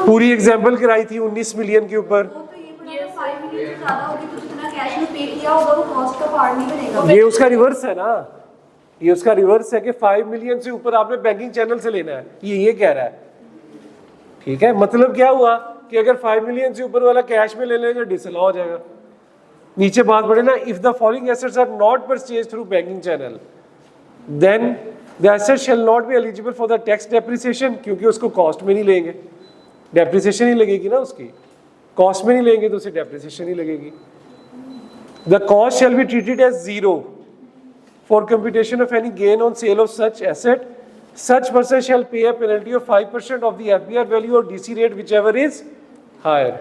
पूरी एग्जाम्पल कराई थी 19 मिलियन के ऊपर। ये उसका रिवर्स है ना, ये उसका रिवर्स है कि 5 मिलियन से ऊपर आपने बैंकिंग चैनल से लेना है, ये कह रहा है। ठीक है, मतलब क्या हुआ कि अगर 5 मिलियन से ऊपर वाला कैश में ले लेंगे डिसअलाउ हो जाएगा। नीचे बात पड़े ना, if the following assets are not purchase through banking channel then the asset shall not be eligible for the tax depreciation, क्योंकि उसको कॉस्ट में नहीं लेंगे, डेप्रिसिएशन ही लगेगी ना उसकी, कॉस्ट में नहीं लेंगे तो उसे डेप्रिसिएशन ही लगेगी। The cost shall be treated as zero for computation of any gain on sale of such asset, such person shall pay a penalty of 5% of the FBR value or DC rate whichever is higher।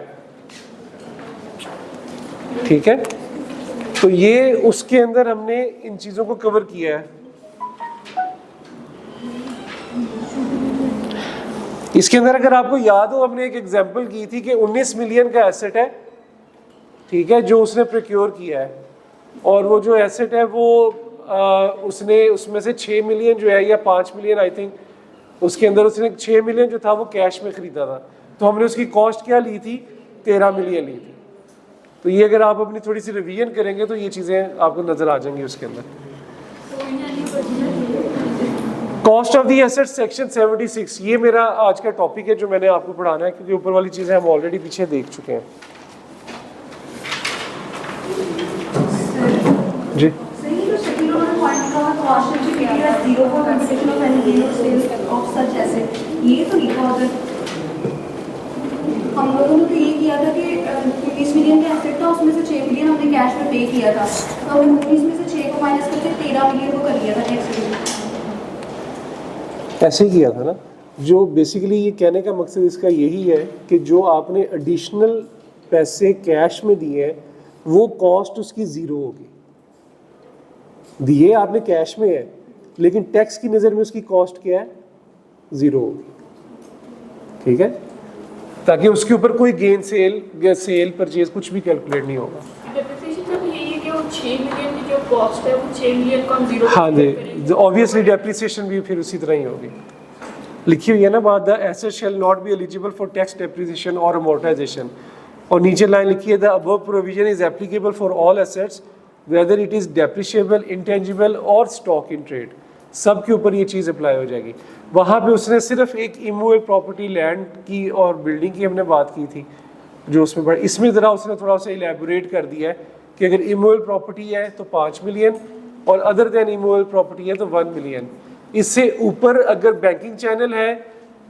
ठीक है, तो ये उसके अंदर हमने इन चीजों को cover किया है। इसके अंदर अगर आपको याद हो, हमने एक एग्जांपल की थी कि 19 मिलियन का एसेट है, ठीक है, जो उसने प्रोक्योर किया है, और वो जो एसेट है वो उसने उसमें से 6 मिलियन जो है या 5 मिलियन आई थिंक, उसके अंदर उसने 6 मिलियन जो था वो कैश में खरीदा था, तो हमने उसकी कॉस्ट क्या ली थी, 13 मिलियन ली थी। तो ये अगर आप अपनी थोड़ी सी रिवीजन करेंगे तो ये चीज़ें आपको नज़र आ जाएंगी उसके अंदर। Cost of the asset section 76, ये मेरा आज का टॉपिक है जो मैंने आपको पढ़ाना है, क्योंकि ऊपर वाली चीज़ें हम ऑलरेडी पीछे देख चुके हैं। जी हम लोगों ने तो ये किया था कि 20 मिलियन का एसेट था, उसमें से 6 मिलियन हमने कैश में पे किया था, तो हमने 19 में से 6 को माइनस करके 13 मिलियन को कर लिया था टैक्स। ऐसे ही किया था ना। जो बेसिकली ये कहने का मकसद इसका यही है कि जो आपने एडिशनल पैसे कैश में दिए हैं वो कॉस्ट उसकी ज़ीरो होगी। दिए आपने कैश में है लेकिन टैक्स की नज़र में उसकी कॉस्ट क्या है, ज़ीरो होगी। ठीक है, ताकि उसके ऊपर कोई गेन सेल या सेल परचेज कुछ भी कैलकुलेट नहीं होगा। हाँ जी, ऑब्वियसली डेप्रिसिएशन भी फिर उसी तरह ही होगी। लिखी हुई है ना बात, the asset shall not be eligible for tax depreciation और अमोर्टाइजेशन, और नीचे लाइन लिखी है the above provision is applicable for all assets whether it is depreciable, intangible और स्टॉक इन ट्रेड, सब के ऊपर ये चीज़ अप्लाई हो जाएगी। वहाँ पे उसने सिर्फ एक इमूवेबल प्रॉपर्टी लैंड की और बिल्डिंग की हमने बात की थी जो उसमें बड़ा, इसमें ज़रा उसने थोड़ा सा इलेबोरेट कर दिया है कि अगर इमूवेबल प्रॉपर्टी है तो 5 मिलियन और अदर देन इमूवेबल प्रॉपर्टी है तो 1 मिलियन। इससे ऊपर अगर बैंकिंग चैनल है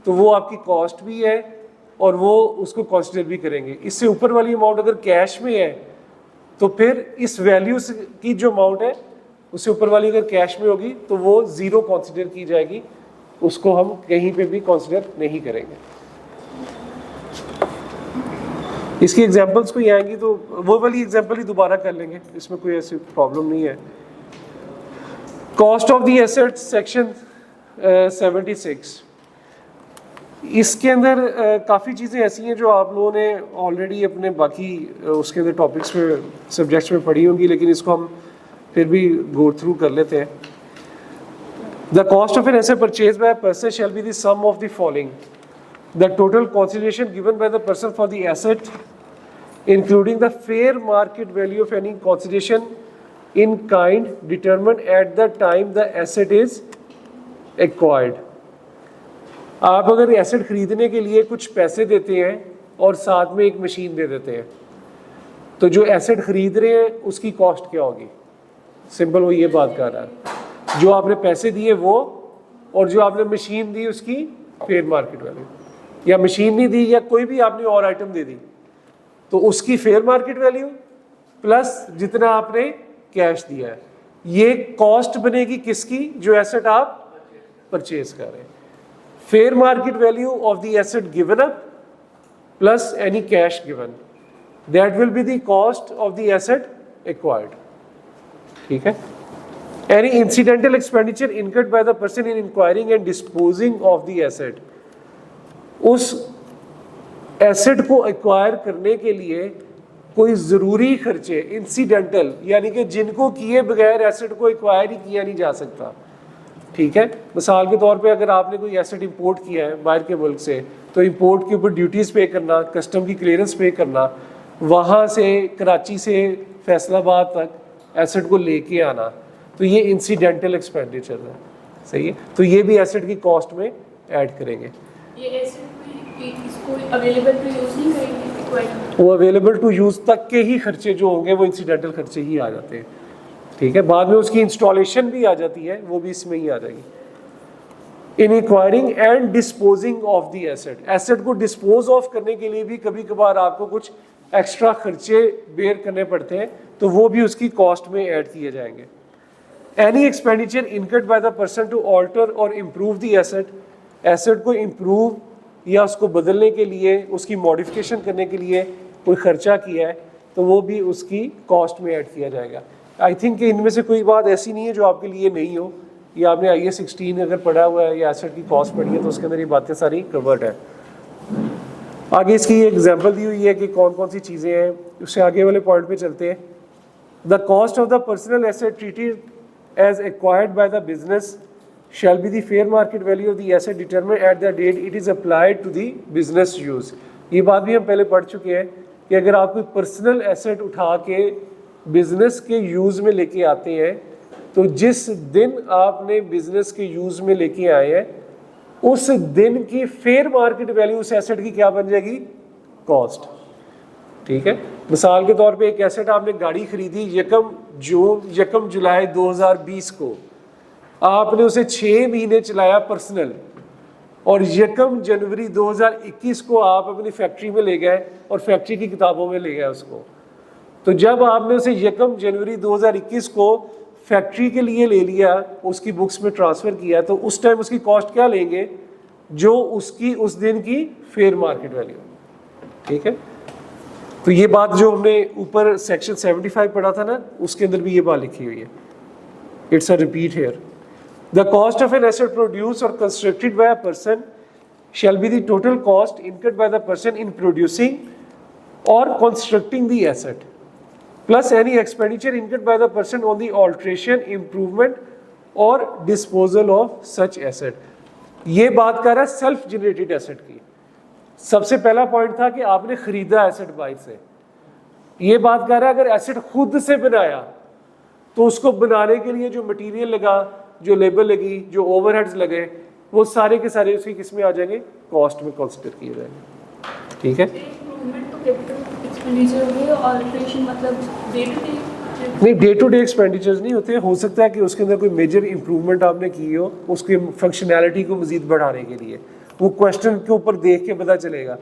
तो वो आपकी कॉस्ट भी है और वो उसको कंसिडर भी करेंगे। इससे ऊपर वाली अमाउंट अगर कैश में है तो फिर इस वैल्यू की जो अमाउंट है उससे ऊपर वाली अगर कैश में होगी तो वो ज़ीरो कंसिडर की जाएगी, उसको हम कहीं पे भी कंसिडर नहीं करेंगे। इसकी एग्जांपल्स कोई आएंगी तो वो वाली एग्जांपल ही दोबारा कर लेंगे, इसमें कोई ऐसी प्रॉब्लम नहीं है। Cost of the asset section 76, इसके अंदर काफ़ी चीज़ें ऐसी हैं जो आप लोगों ने ऑलरेडी अपने बाकी उसके अंदर टॉपिक्स में सब्जेक्ट्स में पढ़ी होंगी, लेकिन इसको हम फिर भी गो थ्रू कर लेते हैं। The cost of an asset purchase by person shall be the sum of the following, the total consideration given by the person for the asset including the fair market value of any consideration in kind determined at the time the asset is acquired। आप अगर asset खरीदने के लिए कुछ पैसे देते हैं और साथ में एक मशीन दे देते हैं तो जो एसेट खरीद रहे हैं उसकी कॉस्ट क्या होगी, सिंपल वो ये बात कर रहा है। जो आपने पैसे दिए वो और जो आपने मशीन दी उसकी फेयर मार्केट वैल्यू, या मशीन नहीं दी या कोई भी आपने और आइटम दे दी तो उसकी फेयर मार्केट वैल्यू प्लस जितना आपने कैश दिया है, ये कॉस्ट बनेगी किसकी, जो एसेट आप परचेज कर रहे हैं। Fair market value of the asset given up plus any cash given, that will be the cost of the asset acquired. ठीक है, any incidental expenditure incurred by the person in enquiring and disposing of the asset, उस asset को acquire करने के लिए कोई ज़रूरी खर्चे इंसिडेंटल, यानी कि जिनको किए बगैर एसेट को एक्वायर ही किया नहीं जा सकता, ठीक है। मिसाल के तौर पे अगर आपने कोई एसेट इंपोर्ट किया है बाहर के मुल्क से, तो इंपोर्ट के ऊपर ड्यूटीज़ पे करना, कस्टम की क्लियरेंस पे करना, वहाँ से कराची से फैसलाबाद तक एसेट को लेके आना, तो ये इंसिडेंटल एक्सपेंडिचर है, सही है। तो ये भी एसेट की कॉस्ट में ऐड करेंगे। ये एसेट में इसको अवेलेबल टू यूज़ नहीं करेंगे, वो अवेलेबल टू यूज़ तक के ही खर्चे जो होंगे वो इंसिडेंटल खर्चे ही आ जाते हैं, ठीक है। बाद में उसकी इंस्टॉलेशन भी आ जाती है, वो भी इसमें ही आ जाएगी। In acquiring and disposing of the asset, asset को डिस्पोज ऑफ करने के लिए भी कभी कभार आपको कुछ एक्स्ट्रा खर्चे बेयर करने पड़ते हैं, तो वो भी उसकी कॉस्ट में ऐड किए जाएंगे। Any expenditure incurred by the person to alter or improve the asset, asset को इम्प्रूव या उसको बदलने के लिए, उसकी मॉडिफिकेशन करने के लिए कोई खर्चा किया है, तो वो भी उसकी कॉस्ट में ऐड किया जाएगा। आई थिंक कि इनमें से कोई बात ऐसी नहीं है जो आपके लिए नहीं हो। ये आपने IAS 16 अगर पढ़ा हुआ है या एसेट की कॉस्ट पढ़ी है तो उसके अंदर ये बातें सारी कवर्ड है। आगे इसकी एग्जांपल दी हुई है कि कौन कौन सी चीज़ें हैं, उससे आगे वाले पॉइंट पे चलते हैं। The cost of the personal asset treated as acquired by the business shall be the fair market value of the asset determined at the date it is applied to the business use। ये बात भी हम पहले पढ़ चुके हैं कि अगर आप कोई पर्सनल एसेट उठा के बिजनेस के यूज़ में लेके आते हैं, तो जिस दिन आपने बिजनेस के यूज़ में लेके आए हैं उस दिन की फेयर मार्केट वैल्यू उस एसेट की क्या बन जाएगी, कॉस्ट, ठीक है। मिसाल के तौर पे एक एसेट आपने गाड़ी खरीदी 1 जुलाई 2020 को, आपने उसे 6 महीने चलाया पर्सनल, और 1 जनवरी 2021 को आप अपनी फैक्ट्री में ले गए और फैक्ट्री की किताबों में ले गए उसको। तो जब आपने उसे 1 जनवरी 2021 को फैक्ट्री के लिए ले लिया, उसकी बुक्स में ट्रांसफ़र किया, तो उस टाइम उसकी कॉस्ट क्या लेंगे, जो उसकी उस दिन की फेयर मार्केट वैल्यू, ठीक है। तो ये बात जो हमने ऊपर सेक्शन 75 पढ़ा था ना, उसके अंदर भी ये बात लिखी हुई है। It's a repeat here. The cost of an asset produced or constructed by a person shall be the total cost incurred by the person in producing or constructing the asset, plus any expenditure incurred by the person on the alteration, improvement or disposal of such asset। ये बात कर रहा है self generated asset की। सबसे पहला point था कि आपने खरीदा एसेट बाहर से, ये बात कर रहा है अगर एसेट खुद से बनाया तो उसको बनाने के लिए जो मटेरियल लगा, जो लेबर लगी, जो ओवरहेड्स लगे, वो सारे के सारे उसकी किस में आ जाएंगे, कॉस्ट में कंसीडर किए जाएंगे, ठीक है। नहीं, डे टू डे एक्सपेंडिचर्स नहीं होते। हो सकता है कि उसके अंदर कोई मेजर इंप्रूवमेंट आपने की हो उसकी फंक्शनैलिटी को मजीद बढ़ाने के लिए, वो क्वेश्चन के ऊपर देख के पता चलेगा।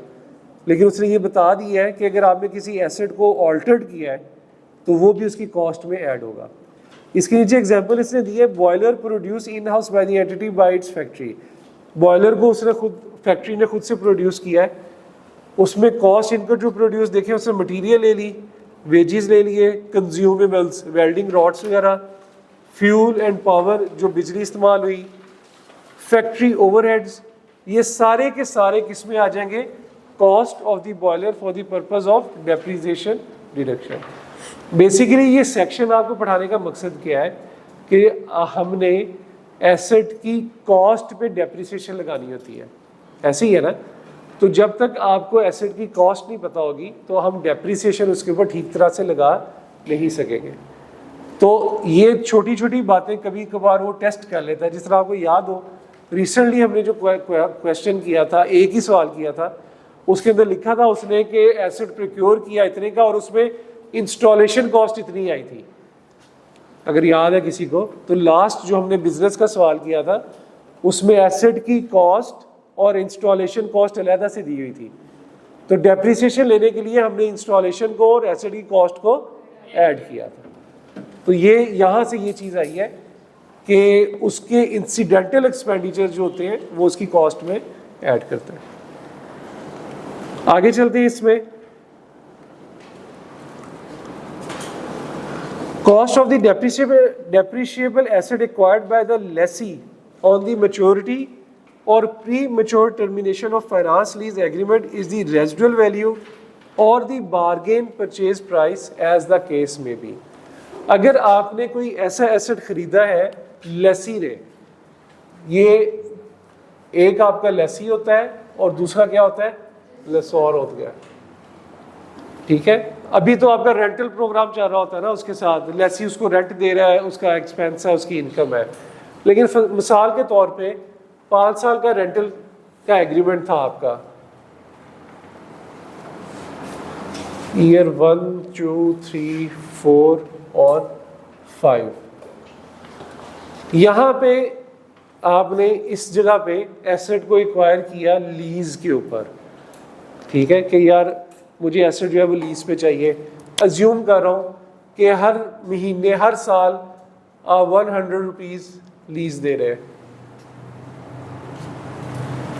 लेकिन उसने ये बता दिया है कि अगर आपने किसी एसेट को ऑल्टर्ड किया है तो वो भी उसकी कॉस्ट में ऐड होगा। इसके नीचे एग्जांपल इसने दी है, boiler produce in house by the entity bye it's factory. Boiler को उसने खुद, फैक्ट्री ने खुद से प्रोड्यूस किया है, उसमें कॉस्ट इनका जो प्रोड्यूस देखें, उसने मटेरियल ले ली, वेजेस ले लिए, कंज्यूमेबल्स, वेल्डिंग रॉड्स वगैरह, फ्यूल एंड पावर जो बिजली इस्तेमाल हुई, फैक्ट्री ओवरहेड्स, ये सारे के सारे किस में आ जाएंगे, cost of the boiler for the purpose of depreciation deduction. Basically ये सेक्शन आपको पढ़ाने का मकसद क्या है कि हमने एसेट की कॉस्ट पे डेप्रिसिएशन लगानी होती है, ऐसे ही है ना। तो जब तक आपको एसेट की कॉस्ट नहीं पता होगी तो हम डेप्रिसिएशन उसके ऊपर ठीक तरह से लगा नहीं सकेंगे। तो ये छोटी छोटी बातें कभी कभार वो टेस्ट कर लेता है। जिस तरह आपको याद हो, रिसेंटली हमने जो क्वेश्चन किया था, एक ही सवाल किया था, उसके अंदर लिखा था उसने कि एसेट प्रोक्योर किया इतने का और उसमें इंस्टॉलेशन कॉस्ट इतनी आई थी, अगर याद है किसी को। तो लास्ट जो हमने बिजनेस का सवाल किया था उसमें एसेट की कॉस्ट और इंस्टॉलेशन कॉस्ट अलग से दी हुई थी। तो डेप्रिसिएशन लेने के लिए हमने इंस्टॉलेशन को और एसेट की कॉस्ट को ऐड किया था। तो ये यहाँ से ये चीज़ आई है कि उसके इंसिडेंटल एक्सपेंडिचर जो होते हैं वो उसकी कॉस्ट में ऐड करते हैं। आगे चलते हैं इसमें। Cost of the depreciable asset acquired by the lessee on the maturity or premature termination of finance lease agreement is the residual value or the bargain purchase price as the case may be। अगर आपने कोई ऐसा asset खरीदा है लेसी ने, ये एक आपका लेसी होता है और दूसरा क्या होता है, लेसोर हो गया। ठीक है, अभी तो आपका रेंटल प्रोग्राम चल रहा होता है ना, उसके साथ लेसी उसको रेंट दे रहा है, उसका एक्सपेंस है, उसकी इनकम है। लेकिन मिसाल के तौर पे 5 साल का रेंटल का एग्रीमेंट था आपका, ईयर 1, 2, 3, 4 और 5। यहाँ पे आपने इस जगह पे एसेट को एक्वायर किया लीज के ऊपर। ठीक है, कि यार मुझे एसेट जो है वो लीज पे चाहिए। अज्यूम कर रहा हूँ कि हर महीने हर साल 100 रुपीज़ लीज दे रहे हैं,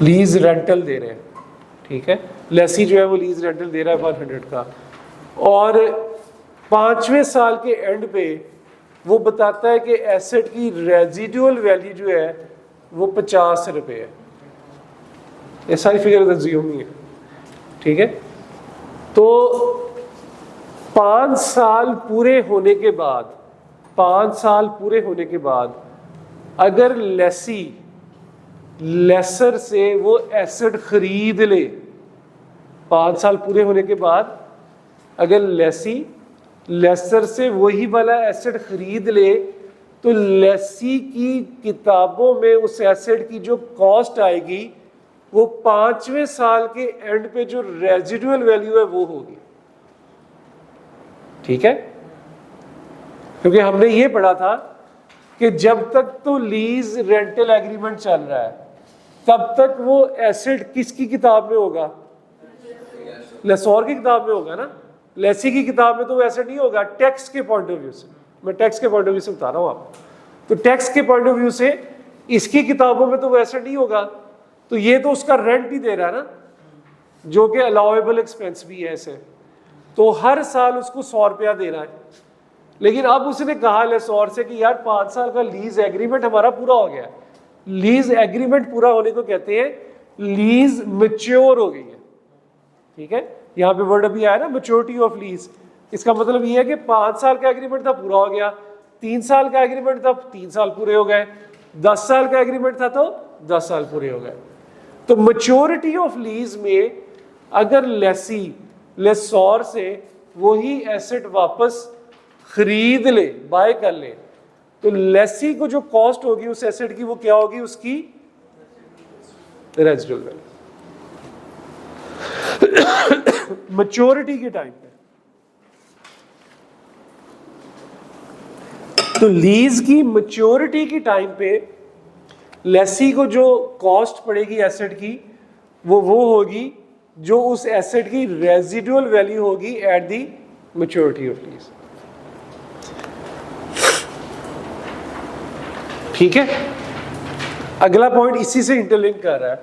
लीज रेंटल दे रहे हैं। ठीक है, लेसी जो है वो लीज रेंटल दे रहा है 100 का, और 5वें साल के एंड पे वो बताता है कि एसेट की रेजिडुअल वैल्यू जो है वो 50 रुपये है। ये सारी फिगर अज्यूम ही है। ठीक है, तो 5 साल पूरे होने के बाद, 5 साल पूरे होने के बाद अगर लेसी लेसर से वो एसेट खरीद ले, 5 साल पूरे होने के बाद अगर लेसी लेसर से वही वाला एसेट खरीद ले, तो लेसी की किताबों में उस एसेट की जो कॉस्ट आएगी वो 5वें साल के एंड पे जो रेजिडुअल वैल्यू है वो होगी। ठीक है, क्योंकि हमने ये पढ़ा था कि जब तक तो लीज रेंटल एग्रीमेंट चल रहा है तब तक वो एसेट किसकी किताब में होगा, लेसोर की किताब में होगा ना। लेसी की किताब में तो वो एसेट नहीं होगा। टैक्स के पॉइंट ऑफ व्यू से, मैं टैक्स के पॉइंट ऑफ व्यू से बता रहा हूँ आपको, तो टैक्स के पॉइंट ऑफ व्यू से इसकी किताबों में तो वो एसेट नहीं होगा, तो ये तो उसका रेंट ही दे रहा है ना, जो कि अलाउएबल एक्सपेंस भी है ऐसे, तो हर साल उसको 100 रुपया दे रहा है। लेकिन अब उसने कहा लेसोर से कि यार 5 साल का लीज एग्रीमेंट हमारा पूरा हो गया। लीज एग्रीमेंट पूरा होने को कहते हैं लीज मैच्योर हो गई है। ठीक है, यहाँ पे वर्ड अभी आया ना मैच्योरिटी ऑफ लीज, इसका मतलब ये है कि 5 साल का एग्रीमेंट था पूरा हो गया, 3 साल का एग्रीमेंट था 3 साल पूरे हो गए, 10 साल का एग्रीमेंट था तो 10 साल पूरे हो गए। तो मैच्योरिटी ऑफ लीज में अगर लेसी लेसोर से वही एसेट वापस खरीद ले, बाय कर ले, तो लेसी को जो कॉस्ट होगी उस एसेट की वो क्या होगी, उसकी रेजिडुअल वैल्यू मैच्योरिटी के टाइम पे। तो लीज की मैच्योरिटी की टाइम पे लेसी को जो कॉस्ट पड़ेगी एसेट की वो होगी जो उस एसेट की रेजिडुअल वैल्यू होगी at the maturity of lease. ठीक है, अगला पॉइंट इसी से इंटरलिंक कर रहा है,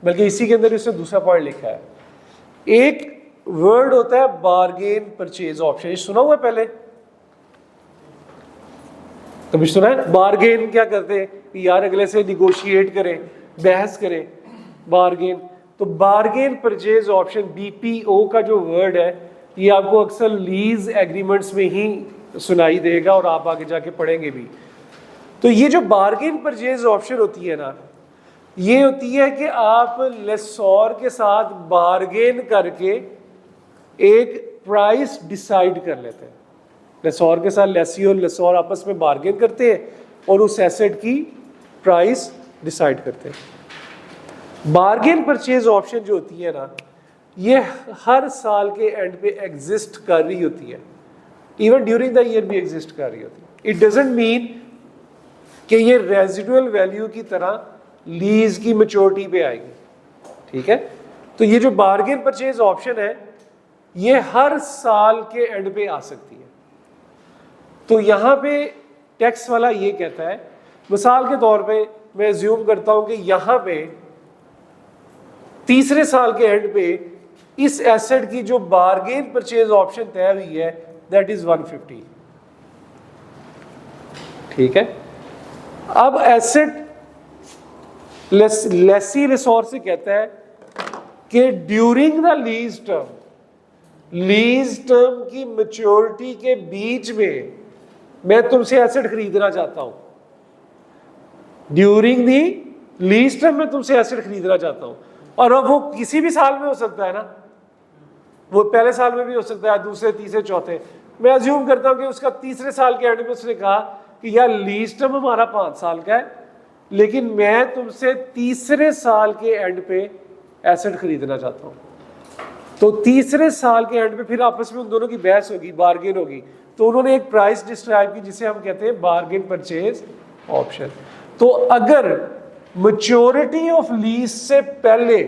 बल्कि इसी के अंदर इसने दूसरा पॉइंट लिखा है। एक वर्ड होता है बार्गेन परचेज ऑप्शन, सुना हुआ है पहले, कभी सुना है? बार्गेन क्या करते हैं कि यार अगले से निगोशिएट करें, बहस करें, बार्गेन। तो बार्गेन परचेज ऑप्शन बीपीओ का जो वर्ड है ये आपको अक्सर लीज एग्रीमेंट्स में ही सुनाई देगा और आप आगे जाके पढ़ेंगे भी। तो ये जो बार्गेन परचेज ऑप्शन होती है ना, ये होती है कि आप लेसोर के साथ बार्गेन करके एक प्राइस डिसाइड कर लेते हैं। लेसोर के साथ लेसी और लेसोर आपस में बार्गेन करते हैं और उस एसेट की प्राइस डिसाइड करते हैं। बार्गेन परचेज ऑप्शन जो होती है ना, ये हर साल के एंड पे एग्जिस्ट कर रही होती है, इवन ड्यूरिंग द ईयर भी एग्जिस्ट कर रही होती है। इट डजंट मीन कि ये रेजिडुअल वैल्यू की तरह लीज की मैच्योरिटी पे आएगी। ठीक है, तो ये जो बार्गेन परचेज ऑप्शन है ये हर साल के एंड पे आ सकती है। तो यहाँ पे टैक्स वाला ये कहता है, मिसाल के तौर पे मैं अज्यूम करता हूं कि यहाँ पे तीसरे साल के एंड पे इस एसेट की जो बार्गेन परचेज ऑप्शन तय हुई है दैट इज 150। ठीक है, अब एसेट लेसी लेसोर से कहता है कि ड्यूरिंग द लीज टर्म की मैच्योरिटी के बीच में मैं तुमसे एसेट खरीदना चाहता हूं। ड्यूरिंग दी लीज टर्म में तुमसे एसेट खरीदना चाहता हूं, और अब वो किसी भी साल में हो सकता है ना, वो पहले साल में भी हो सकता है, दूसरे तीसरे चौथे। मैं अज्यूम करता हूं कि उसका तीसरे साल के एंड में उसने कहा कि यार लीज टर्म हमारा 5 साल का है, लेकिन मैं तुमसे तीसरे साल के एंड पे एसेट खरीदना चाहता हूं। तो तीसरे साल के एंड पे फिर आपस में उन दोनों की बहस होगी, बार्गेन होगी, तो उन्होंने एक प्राइस डिस्क्राइब की जिसे हम कहते हैं बार्गेन परचेज ऑप्शन। तो अगर मैच्योरिटी ऑफ लीज से पहले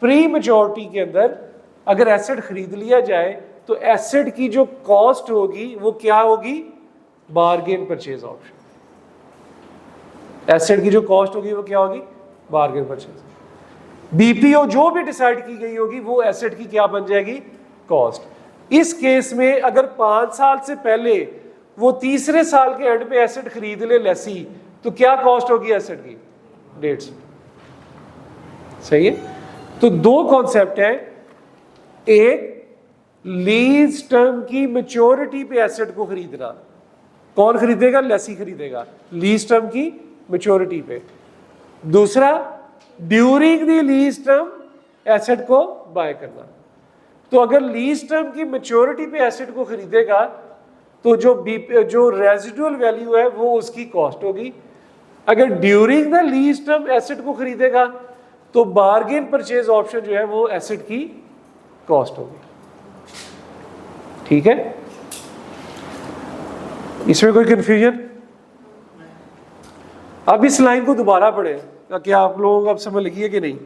प्री मैच्योरिटी के अंदर अगर एसेट खरीद लिया जाए तो एसेट की जो कॉस्ट होगी वो क्या होगी? Bargain purchase option. एसेट की जो कॉस्ट होगी वो क्या होगी? Bargain purchase. बीपीओ जो भी डिसाइड की गई होगी वो एसेट की क्या बन जाएगी? कॉस्ट। इस केस में अगर 5 साल से पहले वो तीसरे साल के एंड पे एसेट खरीद ले लेसी, तो क्या कॉस्ट होगी एसेट की? 150। सही है। तो 2 कॉन्सेप्ट है, एक लीज टर्म की मैच्योरिटी पे एसेट को खरीदना, कौन खरीदेगा? लेसी खरीदेगा लीज टर्म की मैच्योरिटी पे। दूसरा during the lease term asset को बाय करना। तो अगर लीज टर्म की मैच्योरिटी पे एसेट को खरीदेगा तो जो रेजिडुअल वैल्यू है वो उसकी कॉस्ट होगी। अगर during the lease term asset को खरीदेगा तो बार्गेन परचेज ऑप्शन जो है वो एसेट की कॉस्ट होगी। ठीक है, इसमें कोई कंफ्यूजन? अब इस लाइन को दोबारा पढ़े, क्या आप लोगों को अब समझ लगी है कि नहीं?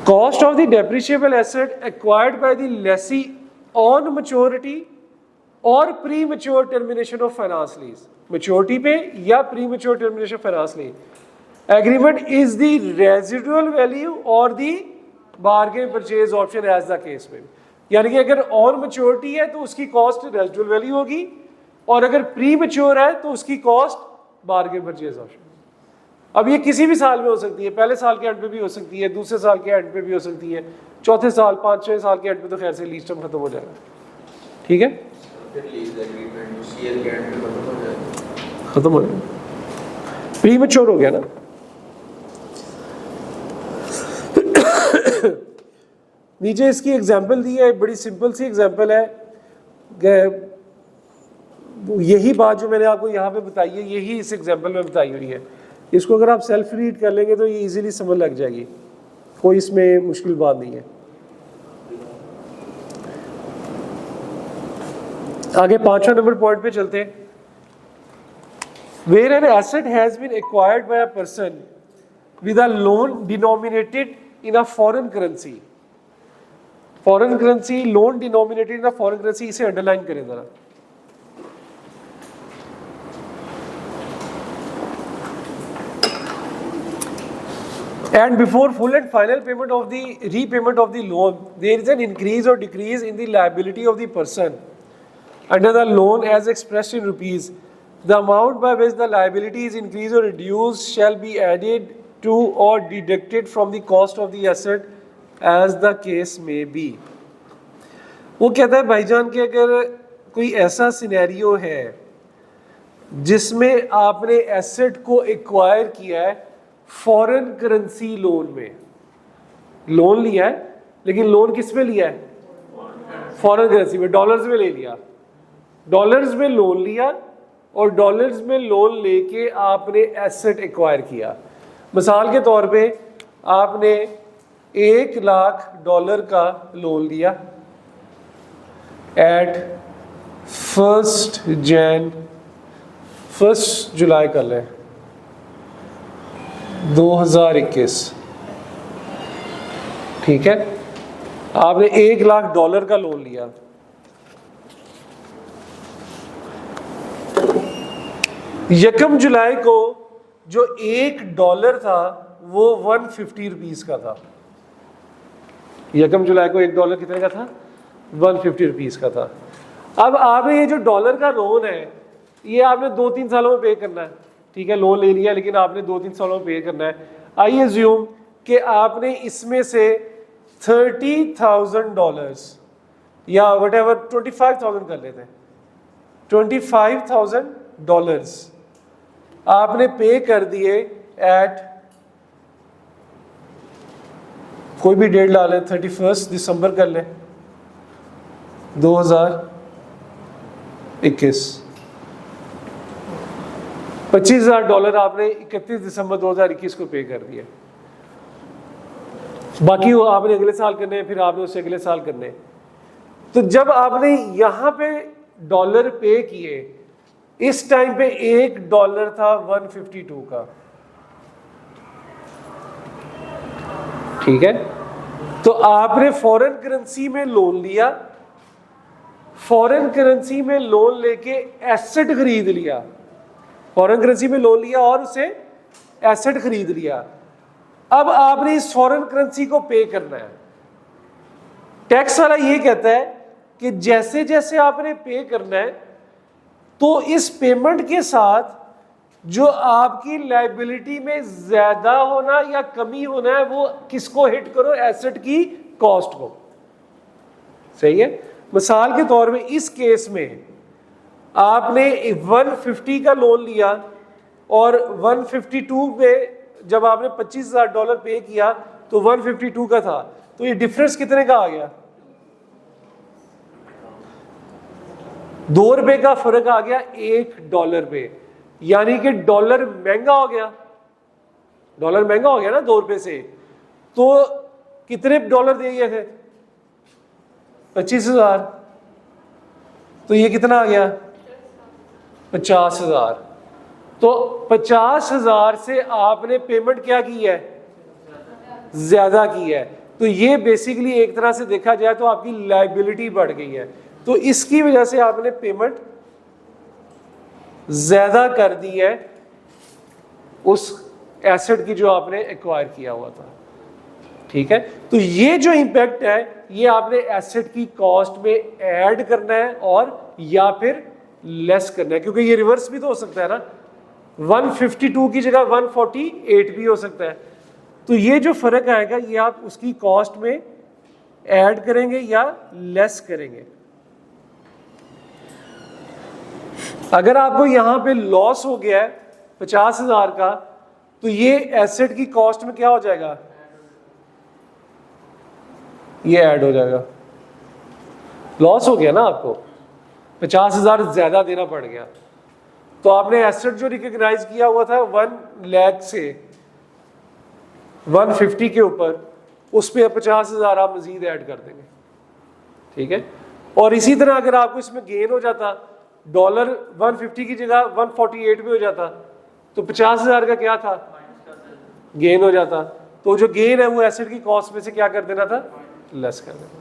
Cost of the depreciable asset acquired by the lessee on maturity और premature termination of finance lease. Maturity पे या premature termination of finance lease agreement is the residual value और the bargain purchase option as the case में। यानी कि अगर on maturity है तो उसकी कॉस्ट रेजिडुअल वैल्यू होगी, और अगर प्री मैच्योर है तो उसकी कॉस्ट बार्गेन परचेज ऑप्शन। अब ये किसी भी साल में हो सकती है, पहले साल के एंड पे भी हो सकती है, दूसरे साल के एंड पे भी हो सकती है, चौथे साल 5-6 साल के एंड पे तो खैर से लीज टर्म खत्म हो जाएगा। ठीक है, खत्म हो जाएगा, प्री मैच्योर हो गया ना। नीचे इसकी एग्जाम्पल दी है, बड़ी सिंपल सी एग्जाम्पल है। यही बात जो मैंने आपको यहाँ पे बताई है यही इस एग्जाम्पल में बताई हुई है। इसको अगर आप सेल्फ रीड कर लेंगे तो ये इजीली समझ लग जाएगी, कोई इसमें मुश्किल बात नहीं है। आगे 5वां नंबर पॉइंट पे चलते हैं। Where an asset has been acquired by a person with a loan denominated in a foreign currency, foreign currency loan denominated in a foreign currency, इसे अंडरलाइन करें जरा। And before full and final payment of the repayment of the loan, there is an increase or decrease in the liability of the person under the loan as expressed in rupees. The amount by which the liability is increased or reduced shall be added to or deducted from the cost of the asset as the case may be. वो कहता है भाईजान कि अगर कोई ऐसा scenario है जिसमें आपने एसेट को एक्वायर किया है फॉरेन करेंसी लोन में, लोन लिया है लेकिन लोन किस में लिया है? फॉरेन करेंसी में, डॉलर्स में ले लिया, डॉलर्स में लोन लिया और डॉलर्स में लोन लेके आपने एसेट एक्वायर किया। मिसाल के तौर पे आपने $1,00,000 का लोन लिया एट 1 जुलाई कर लें 2021, ठीक है। आपने $1,00,000 का लोन लिया, यकम जुलाई को जो $1 था वो 150 रुपीज का था। यकम जुलाई को $1 कितने का था? 150 रुपीज का था। अब आपने ये जो डॉलर का लोन है ये आपने 2-3 सालों में पे करना है, ठीक है। लोन ले लिया लेकिन आपने 2-3 सालों में पे करना है। आई एज्यूम कि आपने इसमें से $30,000 या वट एवर 25,000 कर लेते हैं, $25,000 डॉलर्स आपने पे कर दिए एट, कोई भी डेट ला लें, 31 दिसंबर कर लें 2021, $25,000 आपने 31 दिसंबर 2021 को पे कर दिया। बाकी वो आपने अगले साल करने हैं, फिर आपने उससे अगले साल करने हैं। तो जब आपने यहां पे डॉलर पे किए, इस टाइम पे $1 था 152 का, ठीक है। तो आपने फॉरेन करेंसी में लोन लिया, फॉरेन करेंसी में लोन लेके एसेट खरीद लिया, फॉरेन करेंसी में लोन लिया और उसे एसेट खरीद लिया। अब आपने इस फॉरेन करेंसी को पे करना है। टैक्स वाला ये कहता है कि जैसे जैसे आपने पे करना है तो इस पेमेंट के साथ जो आपकी लायबिलिटी में ज्यादा होना या कमी होना है वो किसको हिट करो, एसेट की कॉस्ट को। सही है। मिसाल के तौर में इस केस में आपने 150 का लोन लिया और 152 में जब आपने $25,000 पे किया तो 152 का था, तो ये डिफरेंस कितने का आ गया? $2 का फर्क आ गया $1 पे, यानी कि डॉलर महंगा हो गया। डॉलर महंगा हो गया ना $2 से, तो कितने डॉलर दिए गए थे? 25,000। तो ये कितना आ गया? 50,000। तो 50,000 से आपने पेमेंट क्या की है? ज्यादा की है। तो ये बेसिकली एक तरह से देखा जाए तो आपकी लायबिलिटी बढ़ गई है, तो इसकी वजह से आपने पेमेंट ज्यादा कर दी है उस एसेट की जो आपने एक्वायर किया हुआ था। ठीक है। तो ये जो इंपैक्ट है ये आपने एसेट की कॉस्ट में ऐड करना है और या फिर लेस करना है, क्योंकि ये रिवर्स भी तो हो सकता है ना, 152 की जगह 148 भी हो सकता है। तो ये जो फर्क आएगा ये आप उसकी कॉस्ट में ऐड करेंगे या लेस करेंगे। अगर आपको यहां पे लॉस हो गया है 50,000 का, तो ये एसेट की कॉस्ट में क्या हो जाएगा? ये ऐड हो जाएगा। लॉस हो गया ना, आपको 50,000 ज्यादा देना पड़ गया, तो आपने एसेट जो रिकॉग्नाइज किया हुआ था 1 लाख से 150 के ऊपर, उस पर 50,000 आप मजीद ऐड कर देंगे। ठीक है। और इसी तरह अगर आपको इसमें गेन हो जाता, डॉलर 150 की जगह 148 भी हो जाता, तो 50,000 का क्या था? गेन हो जाता। तो जो गेन है वो एसेट की कॉस्ट में से क्या कर देना था? लेस कर देना।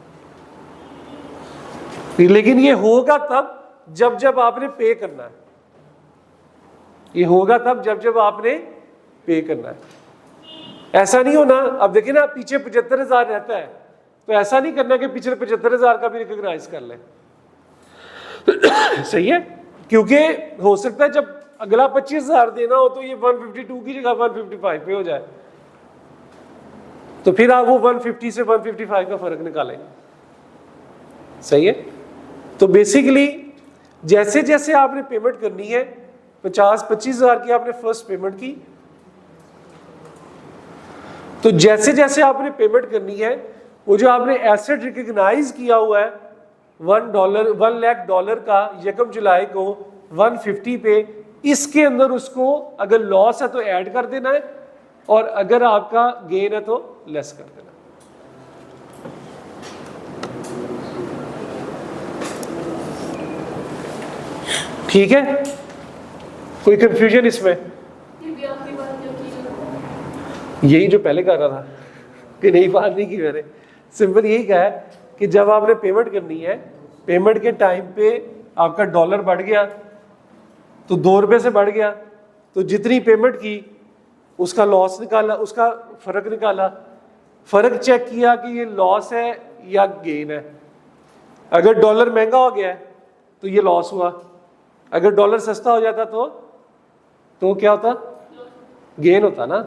लेकिन ये होगा तब जब जब आपने पे करना है, ये होगा तब जब जब आपने पे करना है। ऐसा नहीं होना, अब देखिए ना पीछे 75,000 रहता है, तो ऐसा नहीं करना कि पिछले 75,000 का भी रिकॉग्नाइज कर ले। सही है। क्योंकि हो सकता है जब अगला 25,000 देना हो तो ये 152 की जगह 155 पे हो जाए, तो फिर आप वो 150 से 155 का फर्क निकालेंगे। सही है। तो बेसिकली जैसे जैसे आपने पेमेंट करनी है, 25,000 की आपने फर्स्ट पेमेंट की, तो जैसे जैसे आपने पेमेंट करनी है वो जो आपने एसेट रिकॉग्नाइज किया हुआ है $1 लाख का यकम जुलाई को 150 पे, इसके अंदर उसको अगर लॉस है तो ऐड कर देना है और अगर आपका गेन है तो लेस कर देना। ठीक है। कोई कंफ्यूजन इसमें? यही जो पहले कर रहा था कि नहीं, बात नहीं की मैंने, सिंपल यही कहा है कि जब आपने पेमेंट करनी है, पेमेंट के टाइम पे आपका डॉलर बढ़ गया तो $2 से बढ़ गया, तो जितनी पेमेंट की उसका लॉस निकाला, उसका फर्क निकाला, फर्क चेक किया कि ये लॉस है या गेन है। अगर डॉलर महंगा हो गया है तो ये लॉस हुआ, अगर डॉलर सस्ता हो जाता तो क्या होता? गेन होता ना।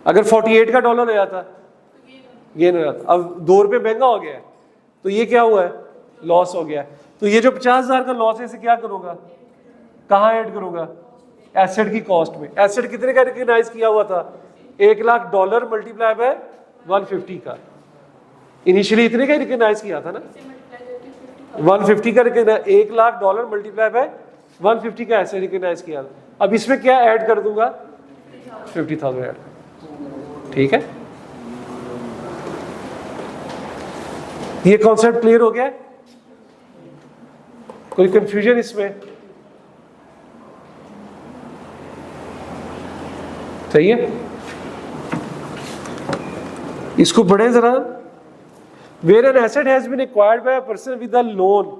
अगर 48 का डॉलर हो जाता गेन हो जाता। अब $2 महंगा हो गया है तो ये क्या हुआ है? लॉस हो गया है। तो ये जो 50,000 का लॉस है इसे क्या करूंगा? कहाँ ऐड करूंगा? एसेट की कॉस्ट में। एसेट कितने का रिकग्नाइज किया हुआ था? $1,00,000 मल्टीप्लाई बाय 150 का। इनिशियली इतने का रिकग्नाइज किया था ना, 150 का रिकग्नाइज, $1,00,000 मल्टीप्लाई बाय 150 का ऐसे रिकग्नाइज किया था। अब इसमें क्या ऐड कर दूंगा? 50,000 ऐड। ठीक है, ये कॉन्सेप्ट क्लियर हो गया? कोई कंफ्यूजन इसमें? सही है, इसको पढ़े जरा। Where an asset has been acquired by a person with a loan,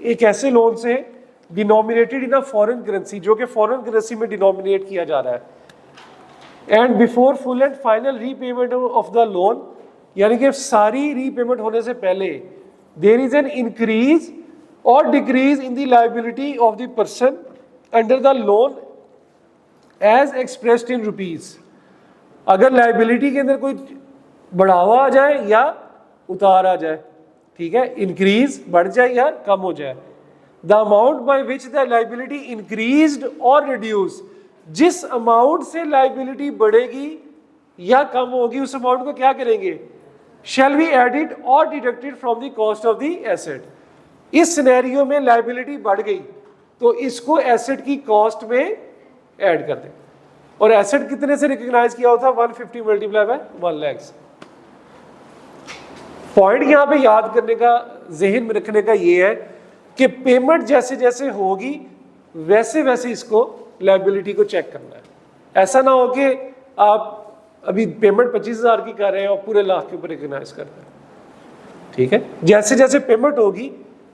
एक ऐसे लोन से denominated in a foreign currency, जो कि फॉरेन करेंसी में डिनोमिनेट किया जा रहा है, and before full and final repayment of the loan, यानी कि सारी रीपेमेंट होने से पहले there is an increase or decrease in the liability of the person under the loan as expressed in rupees. अगर लायबिलिटी के अंदर कोई बढ़ावा आ जाए या उतार आ जाए, ठीक है, इंक्रीज बढ़ जाए या कम हो जाए, the amount by which the liability increased और रिड्यूस, जिस अमाउंट से लायबिलिटी बढ़ेगी या कम होगी उस अमाउंट को क्या करेंगे? शैल बी एडिड और deducted from the cost of the asset. इस सिनेरियो में लायबिलिटी बढ़ गई तो इसको एसेट की कॉस्ट में ऐड कर दें। और एसेट कितने से रिकग्नाइज किया होता? 150 मल्टीप्लाई बाय 1 लाख। पॉइंट यहां पे याद करने का, जहन में रखने का ये है कि पेमेंट जैसे जैसे होगी वैसे वैसे इसको लायबिलिटी को चेक करना है। ऐसा ना हो कि आप अभी पेमेंट 25,000 की कर रहे हैं और पूरे लाख के ऊपर रिकग्नाइज कर रहे हैं। ठीक है, जैसे जैसे पेमेंट होगी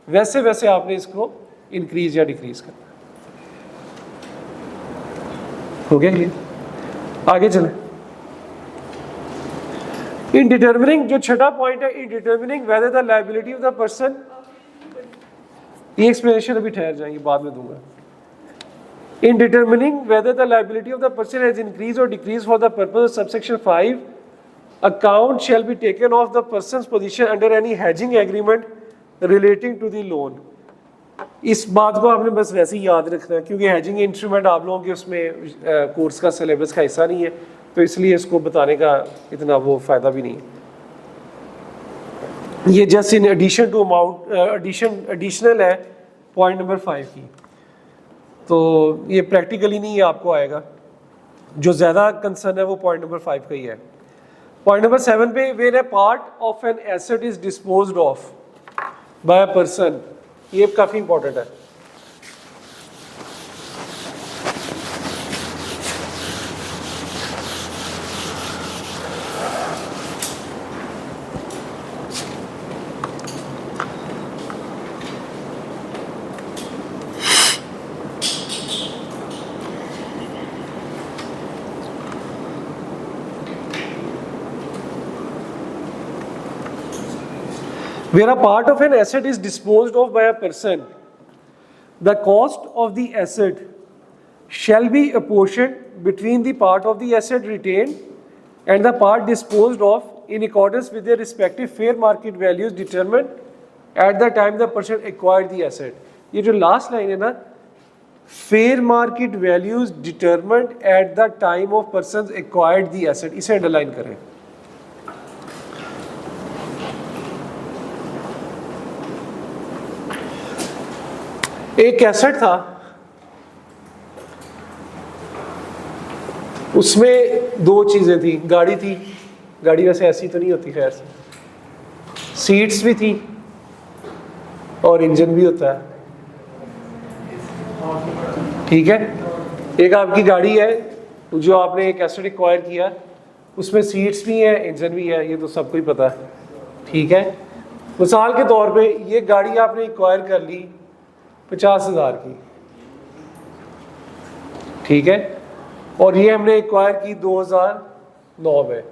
वैसे वैसे आपने इसको इंक्रीज या डिक्रीज करना है। हो गया क्लियर? आगे चलें। इन डिटर्मिनिंग, जो छठा पॉइंट है, in determining whether the liability of the person, ये एक्सप्लेनेशन अभी ठहर जाएंगे, बाद में दूंगा। In determining whether the liability of the person has increased or decreased for the purpose of subsection 5, account shall be taken of the person's position under any hedging agreement relating to the loan. इस बात को आपने बस वैसे ही याद रखना है, क्योंकि हैजिंग इंस्ट्रूमेंट आप लोगों के उसमें कोर्स का सिलेबस का हिस्सा नहीं है, तो इसलिए इसको बताने का इतना वो फ़ायदा भी नहीं है। ये just in addition to amount, additional है पॉइंट नंबर 5 की, तो ये प्रैक्टिकली नहीं आपको आएगा। जो ज़्यादा कंसर्न है वो पॉइंट नंबर 5 का ही है। पॉइंट नंबर 7 पे, where a part of an asset is disposed of by a person, ये काफ़ी इंपॉर्टेंट है। Where a part of an asset is disposed of by a person, the cost of the asset shall be apportioned between the part of the asset retained and the part disposed of in accordance with their respective fair market values determined at the time the person acquired the asset. ये जो last line है ना, fair market values determined at the time of persons acquired the asset, इसे underline करें। एक asset था, उसमें दो चीजें थी, गाड़ी थी, गाड़ी वैसे ऐसी तो नहीं होती खैर से, सीट्स भी थी और इंजन भी होता है, ठीक है। एक आपकी गाड़ी है जो आपने एक एसेट एक्वायर किया, उसमें सीट्स भी हैं, इंजन भी है, ये तो सबको ही पता है, ठीक है। मिसाल के तौर पे ये गाड़ी आपने एक्वायर कर ली 50,000 की, ठीक है, और ये हमने एक्वायर की 2009 में।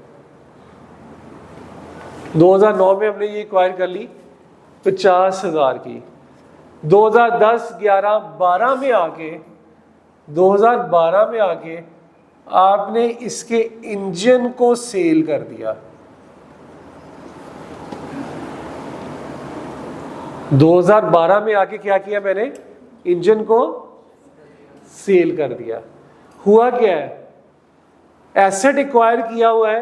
2009 में हमने ये एक्वायर कर ली 50,000 की। 2010, 11, 12 में आके 2012 में आके आपने इसके इंजन को सेल कर दिया। 2012 में आके क्या किया मैंने? इंजन को सेल कर दिया। हुआ क्या है, एसेट एक्वायर किया हुआ है,